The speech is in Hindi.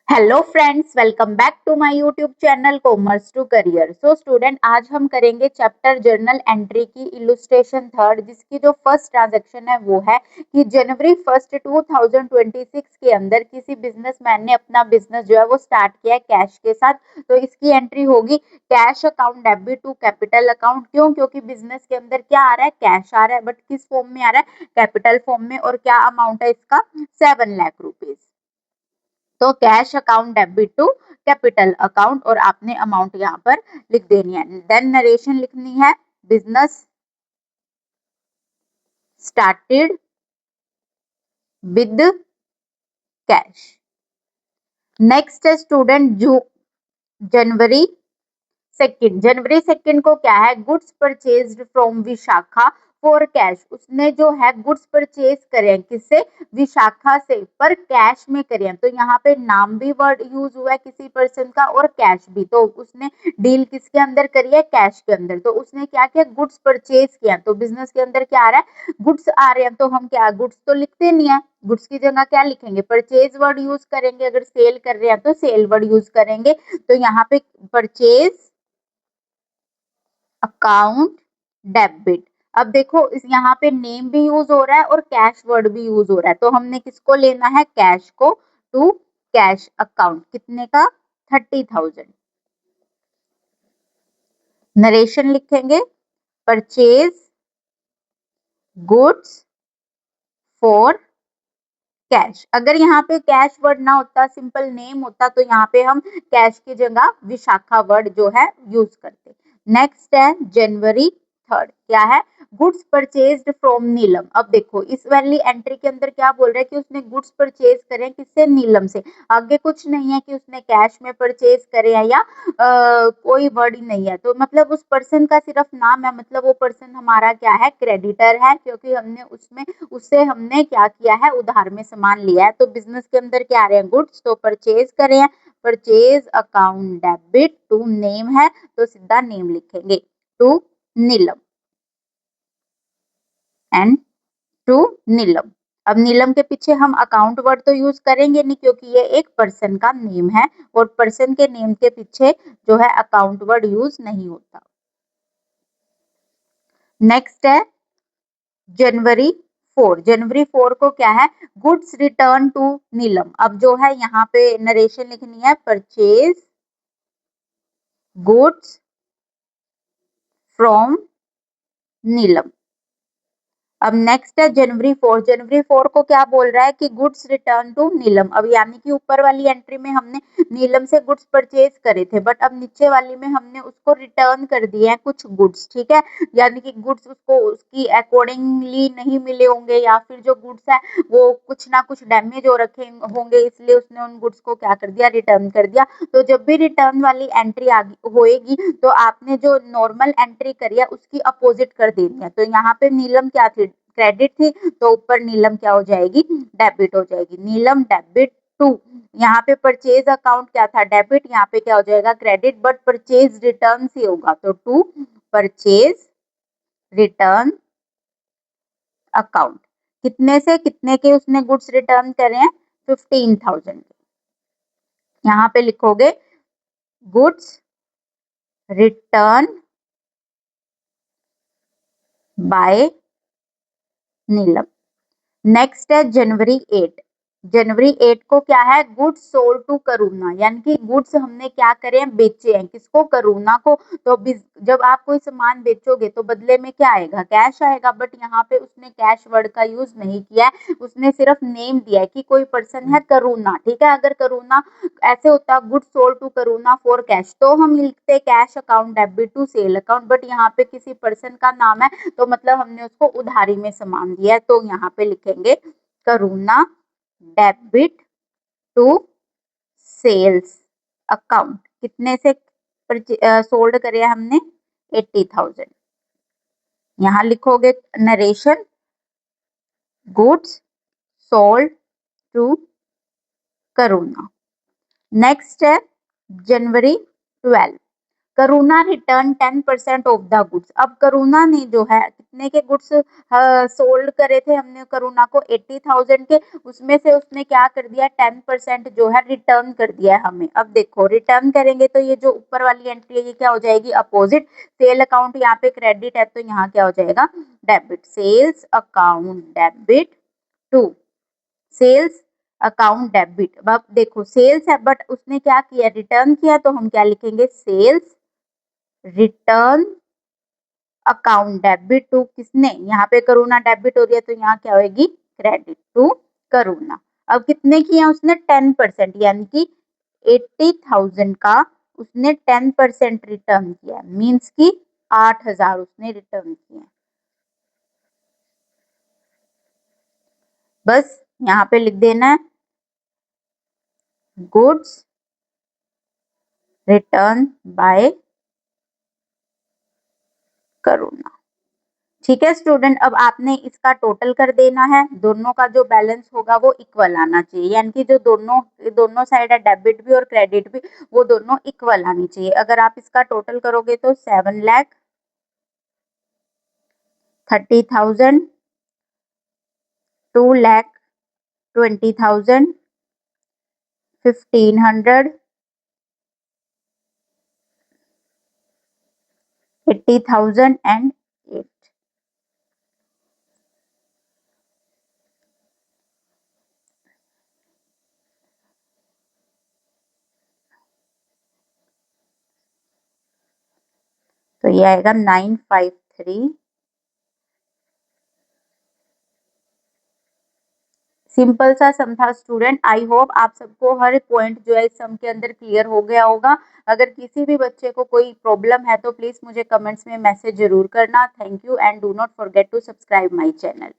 Hello friends, welcome back to my YouTube channel commerce to career. So student, आज हम करेंगे चैप्टर जर्नल एंट्री की इलुस्ट्रेशन थर्ड, जिसकी जो फर्स्ट ट्रांजैक्शन है वो है कि जनवरी 1 2026 के अंदर किसी बिजनेसमैन ने अपना बिजनेस जो है वो स्टार्ट किया है कैश के साथ। तो इसकी एंट्री होगी cash account debit to capital account. क्यों? क्योंकि बिजनेस के अंदर क्या आ रहा है? कैश आ रहा है, बट किस फॉर्म में आ रहा है? कैपिटल फॉर्म में। और क्या अमाउंट है इसका? 7 लाख रुपीज। तो cash account debit to capital account, और आपने अमाउंट यहाँ पर लिख देनी है। देन नरेशन लिखनी है, business started with cash. Next है स्टूडेंट जनवरी 2 को क्या है? Goods purchased from Vishakha for cash. उसने जो है गुड्स परचेज करे हैं, किससे? विशाखा से, पर कैश में करे हैं। तो यहाँ पे नाम भी वर्ड यूज हुआ है किसी पर्सन का, और कैश भी। तो उसने डील किसके अंदर करी है? कैश के अंदर। तो उसने क्या किया? गुड्स परचेज किया। तो बिजनेस के अंदर क्या आ रहा है? गुड्स आ रहे हैं। तो हम क्या, गुड्स तो लिखते नहीं है, गुड्स की जगह क्या लिखेंगे? परचेज वर्ड यूज करेंगे। अगर सेल कर रहे हैं तो सेल वर्ड यूज करेंगे। तो यहाँ पे परचेज अकाउंट डेबिट। अब देखो, इस यहाँ पे नेम भी यूज हो रहा है और कैश वर्ड भी यूज हो रहा है। तो हमने किसको लेना है? कैश को। टू कैश अकाउंट कितने का? 30,000। नरेशन लिखेंगे, परचेज गुड्स फॉर कैश। अगर यहाँ पे कैश वर्ड ना होता, सिंपल नेम होता, तो यहाँ पे हम कैश की जगह विशाखा वर्ड जो है यूज करते। नेक्स्ट है जनवरी 3, क्या है? गुड्स परचेज्ड फ्रॉम नीलम। अब देखो, इस वाली एंट्री के अंदर क्या बोल रहा है कि उसने गुड्स परचेज करे किससे? नीलम से। आगे कुछ नहीं है कि उसने कैश में परचेज करे हैं या कोई वर्ड ही नहीं है। तो मतलब उस पर्सन का सिर्फ नाम है, मतलब वो पर्सन हमारा क्या है? क्रेडिटर है, क्योंकि हमने उसमें उससे हमने क्या किया है? उधार में सामान लिया है। तो बिजनेस के अंदर क्या आ रहे हैं? गुड्स। तो परचेज करे हैं, purchase account debit to name है, तो सीधा नेम लिखेंगे, to Neelam and to Neelam. अब नीलम के पीछे हम अकाउंट वर्ड तो यूज करेंगे नहीं, क्योंकि ये एक पर्सन का नेम है, और पर्सन के नेम के पीछे जो है अकाउंट वर्ड यूज नहीं होता। नेक्स्ट है जनवरी 4 को क्या है? Goods return to Neelam. अब जो है यहाँ पे नरेशन लिखनी है, परचेज गुड्स फ्रॉम नीलम। अब नेक्स्ट है जनवरी 4 को क्या बोल रहा है कि गुड्स रिटर्न टू नीलम। अब यानी कि ऊपर वाली एंट्री में हमने नीलम से गुड्स परचेज करे थे, बट अब नीचे वाली में हमने उसको रिटर्न कर दिए हैं कुछ गुड्स, ठीक है। यानी कि गुड्स उसको उसकी अकॉर्डिंगली नहीं मिले होंगे, या फिर जो गुड्स है वो कुछ ना कुछ डैमेज हो रखे होंगे, इसलिए उसने उन गुड्स को क्या कर दिया? रिटर्न कर दिया। तो जब भी रिटर्न वाली एंट्री होएगी, तो आपने जो नॉर्मल एंट्री करी है उसकी अपोजिट कर देनी है। तो यहाँ पे नीलम क्या थी? क्रेडिट थी, तो ऊपर नीलम क्या हो जाएगी? डेबिट हो जाएगी। नीलम डेबिट टू, यहाँ पे परचेज अकाउंट क्या था? डेबिट। यहाँ पे क्या हो जाएगा? क्रेडिट, बट परचेज रिटर्न से होगा, तो टू परचेज रिटर्न अकाउंट। कितने से कितने के उसने गुड्स रिटर्न करे हैं? 15,000 के। यहाँ पे लिखोगे गुड्स रिटर्न बाय नीलम। नेक्स्ट है जनवरी 8 को क्या है? गुड्स सोल्ड टू करुणा, यानी कि गुड्स हमने क्या करे हैं? बेचे हैं। किसको? करुणा को। तो जब आप कोई सामान बेचोगे तो बदले में क्या आएगा? कैश आएगा, बट यहाँ पे उसने कैश वर्ड का यूज नहीं किया है, उसने सिर्फ नेम दिया है कि कोई पर्सन है करुणा, ठीक है। अगर करुणा ऐसे होता goods sold to Karuna for cash, तो हम लिखते cash account debit to sale account, but यहाँ पे किसी पर्सन का नाम है, तो मतलब हमने उसको उधारी में सामान दिया है। तो यहाँ पे लिखेंगे Karuna debit to sales account. कितने से सोल्ड करे हमने? 80,000। यहाँ लिखोगे narration, goods sold to Karuna. Next है जनवरी 12। Karuna return 10% of the goods. अब करुणा ने जो है कितने के गुड्स सोल्ड करे थे हमने करुणा को 80,000 के, उसमें से उसने क्या कर दिया 10% जो है रिटर्न कर दिया है हमें। अब देखो रिटर्न करेंगे तो ये जो ऊपर वाली एंट्री है ये क्या हो जाएगी अपोजिट, सेल अकाउंट यहाँ पे क्रेडिट है तो यहाँ क्या हो जाएगा debit, sales account debit to sales account debit. अब देखो सेल्स है बट उसने क्या किया रिटर्न किया तो हम क्या लिखेंगे sales return account debit to किसने, यहाँ पे करुणा डेबिट हो रही है तो यहाँ क्या होगी क्रेडिट टू करुणा। अब कितने किया उसने 10% यानी कि 80,000 का उसने 10% रिटर्न किया, मीन्स की 8,000 उसने रिटर्न किया। बस यहाँ पे लिख देना है गुड्स रिटर्न बाय करुणा। ठीक है स्टूडेंट, अब आपने इसका टोटल कर देना है, दोनों का जो बैलेंस होगा वो इक्वल आना चाहिए, यानी कि जो दोनों साइड है डेबिट भी और क्रेडिट भी वो दोनों इक्वल आनी चाहिए। अगर आप इसका टोटल करोगे तो 7,30,000 2,20,000 1,500 80,000 एंड 8। तो ये आएगा 953। सिंपल सा सम था स्टूडेंट। आई होप आप सबको हर पॉइंट जो है इस सम के अंदर क्लियर हो गया होगा। अगर किसी भी बच्चे को कोई प्रॉब्लम है तो प्लीज मुझे कमेंट्स में मैसेज जरूर करना। Thank you and do not forget to subscribe my channel.